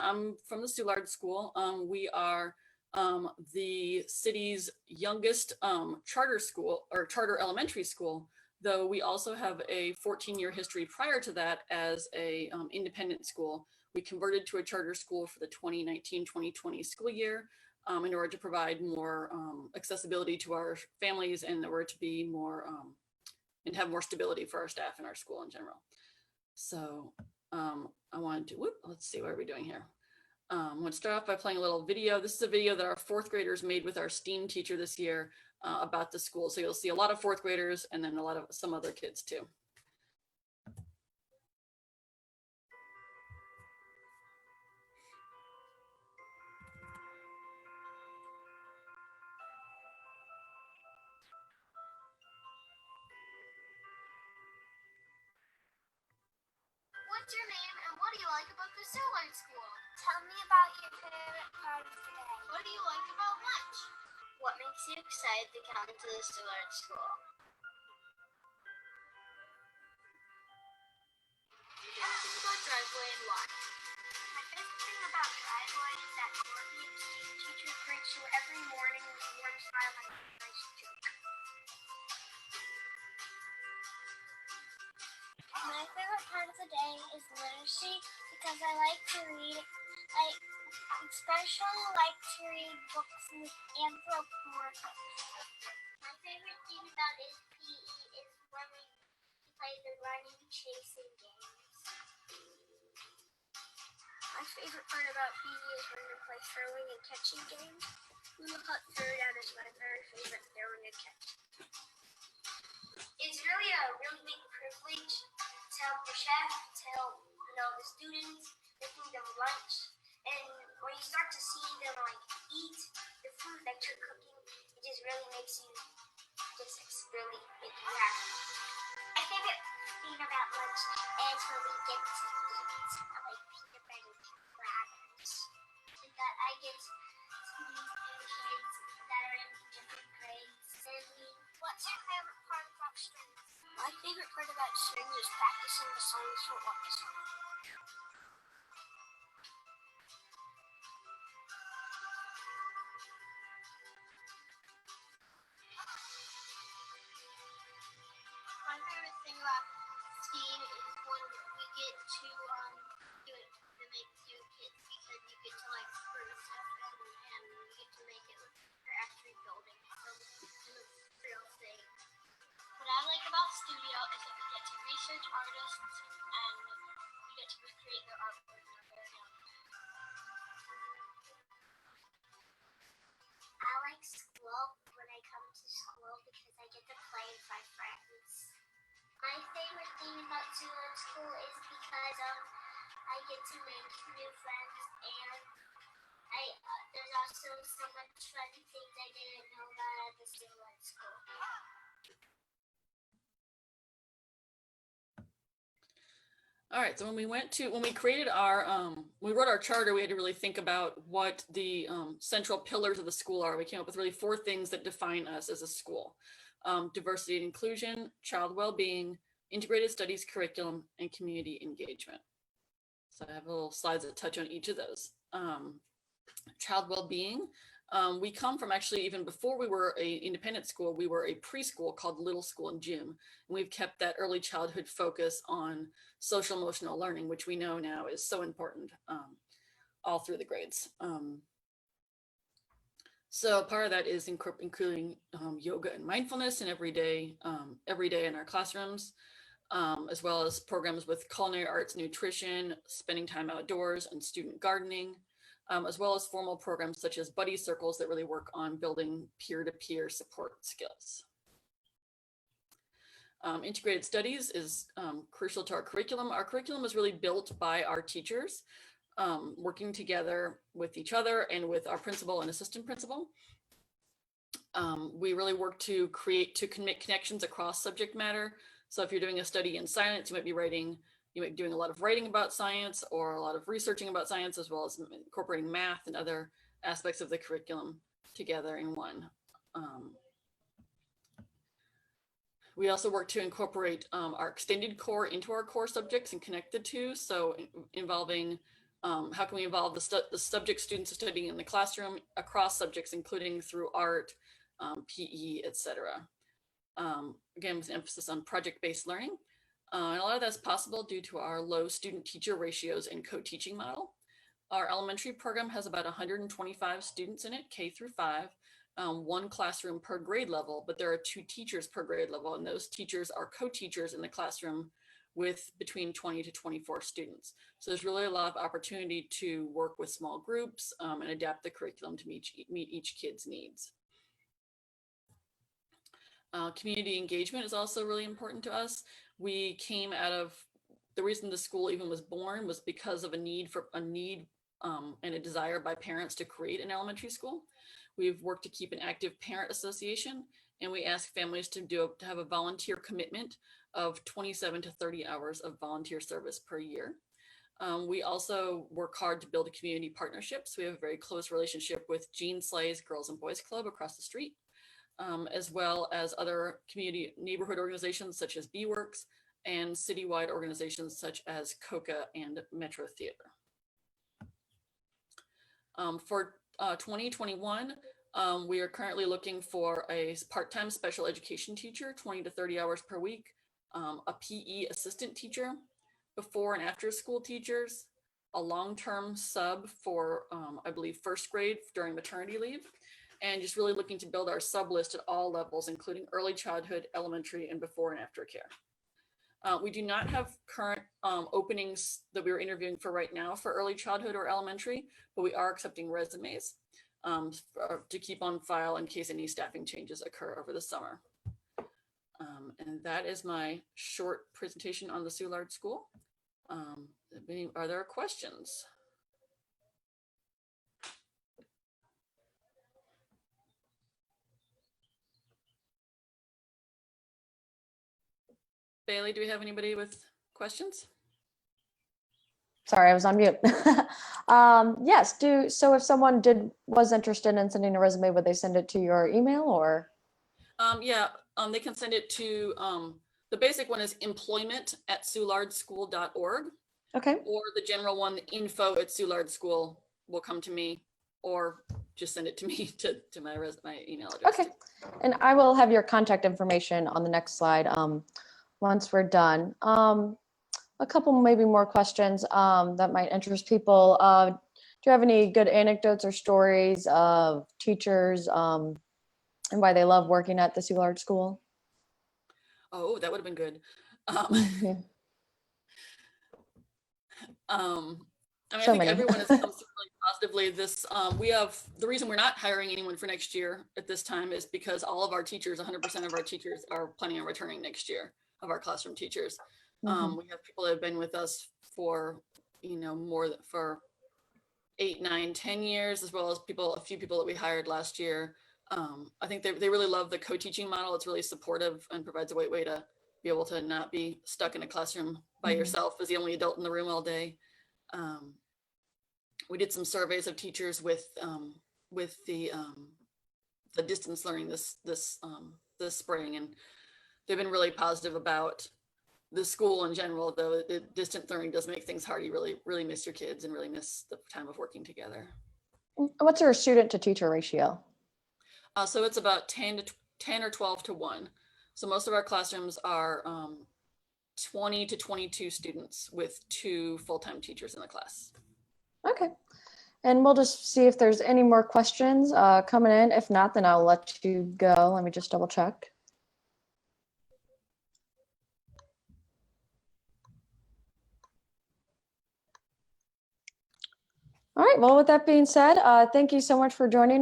I'm from the Soulard School. We are the city's youngest charter school or charter elementary school, though we also have a 14-year history prior to that as a independent school. We converted to a charter school for the 2019-2020 school year in order to provide more accessibility to our families and in order to be more and have more stability for our staff and our school in general. So I wanted to, let's see, what are we doing here? I'm going to start off by playing a little video. This is a video that our fourth graders made with our STEAM teacher this year about the school. So you'll see a lot of fourth graders and then a lot of some other kids too. What's your name and what do you like about the Soulard School? Tell me about your favorite part of the day. What do you like about lunch? What makes you excited to come to the Soulard School? Anything about Driveway and why? My favorite thing about Driveway is that Courtney, the student teacher, greets you every morning with a warm smile and a nice joke. My favorite part of the day is literacy because I like to read. I especially like to read books with anthropomorphism. My favorite thing about PE is when we play the running, chasing games. My favorite part about PE is when we play throwing and catching games. Hula hoop throw down is my very favorite throwing and catch. It's really a really big privilege to help the chef, to help the students, making them lunch. And when you start to see them eat the food that you're cooking, it just really makes you really make you happy. My favorite thing about lunch is when we get to eat peanut butter crackers. And that I get to meet new kids that are in different grades. And what's your favorite part about string? My favorite part about string is practicing the songs for orchestra. My favorite thing about STEAM is when we get to do it to make new kits because you get to screw stuff and you get to make it look like you're actually building something real thing. What I like about Studio is that we get to research artists and we get to recreate their artwork in our very own. I like school when I come to school because I get to play with my friends. My favorite thing about Soulard School is because I get to make new friends and there's also so much fun things I didn't know about at the Soulard School. All right, so when we created our, we wrote our charter, we had to really think about what the central pillars of the school are. We came up with really 4 things that define us as a school: diversity and inclusion, child well-being, integrated studies curriculum, and community engagement. So I have little slides that touch on each of those. Child well-being. We come from actually, even before we were an independent school, we were a preschool called Little School and Gym. And we've kept that early childhood focus on social emotional learning, which we know now is so important all through the grades. So part of that is including yoga and mindfulness in every day in our classrooms, as well as programs with culinary arts, nutrition, spending time outdoors, and student gardening. As well as formal programs such as buddy circles that really work on building peer-to-peer support skills. Integrated studies is crucial to our curriculum. Our curriculum is really built by our teachers, working together with each other and with our principal and assistant principal. We really work to make connections across subject matter. So if you're doing a study in science, you might be doing a lot of writing about science or a lot of researching about science, as well as incorporating math and other aspects of the curriculum together in one. We also work to incorporate our extended core into our core subjects and connect the two. So involving How can we involve the subject students are studying in the classroom across subjects, including through art, PE, etc. Again, with an emphasis on project-based learning. And a lot of that's possible due to our low student-teacher ratios and co-teaching model. Our elementary program has about 125 students in it, K through 5, one classroom per grade level, but there are 2 teachers per grade level, and those teachers are co-teachers in the classroom with between 20 to 24 students. So there's really a lot of opportunity to work with small groups and adapt the curriculum to meet each kid's needs. Community engagement is also really important to us. We came out of, the reason the school even was born was because of a need and a desire by parents to create an elementary school. We've worked to keep an active parent association, and we ask families to have a volunteer commitment of 27 to 30 hours of volunteer service per year. We also work hard to build a community partnerships. We have a very close relationship with Jean Slay's Girls and Boys Club across the street, as well as other community neighborhood organizations such as B-Works and citywide organizations such as COCA and Metro Theater. For 2021, we are currently looking for a part-time special education teacher, 20 to 30 hours per week, a PE assistant teacher, before and after school teachers, a long-term sub for, I believe, first grade during maternity leave, and just really looking to build our sub list at all levels, including early childhood, elementary, and before and after care. We do not have current openings that we're interviewing for right now for early childhood or elementary, but we are accepting resumes to keep on file in case any staffing changes occur over the summer. And that is my short presentation on the Soulard School. Are there questions? Bailey, do we have anybody with questions? Sorry, I was on mute. Yes, so if someone was interested in sending a resume, would they send it to your email or? Yeah, they can send it to, the basic one is employment@soulardschool.org. Okay. Or the general one, info@Soulard School, will come to me, or just send it to me to my email address. Okay. And I will have your contact information on the next slide once we're done. A couple maybe more questions that might interest people. Do you have any good anecdotes or stories of teachers and why they love working at the Soulard School? Oh, that would have been good. I mean, I think everyone has come through really positively. The reason we're not hiring anyone for next year at this time is because all of our teachers, 100% of our teachers, are planning on returning next year, of our classroom teachers. We have people that have been with us for, for 8, 9, 10 years, as well as a few people that we hired last year. I think they really love the co-teaching model. It's really supportive and provides a way to be able to not be stuck in a classroom by yourself as the only adult in the room all day. We did some surveys of teachers with the distance learning this spring, and they've been really positive about the school in general. Though the distant learning does make things hard, you really miss your kids and really miss the time of working together. What's your student to teacher ratio? So it's about 10 or 12 to 1. So most of our classrooms are 20 to 22 students with 2 full-time teachers in the class. Okay. And we'll just see if there's any more questions coming in. If not, then I'll let you go. Let me just double check. All right. Well, with that being said, thank you so much for joining us.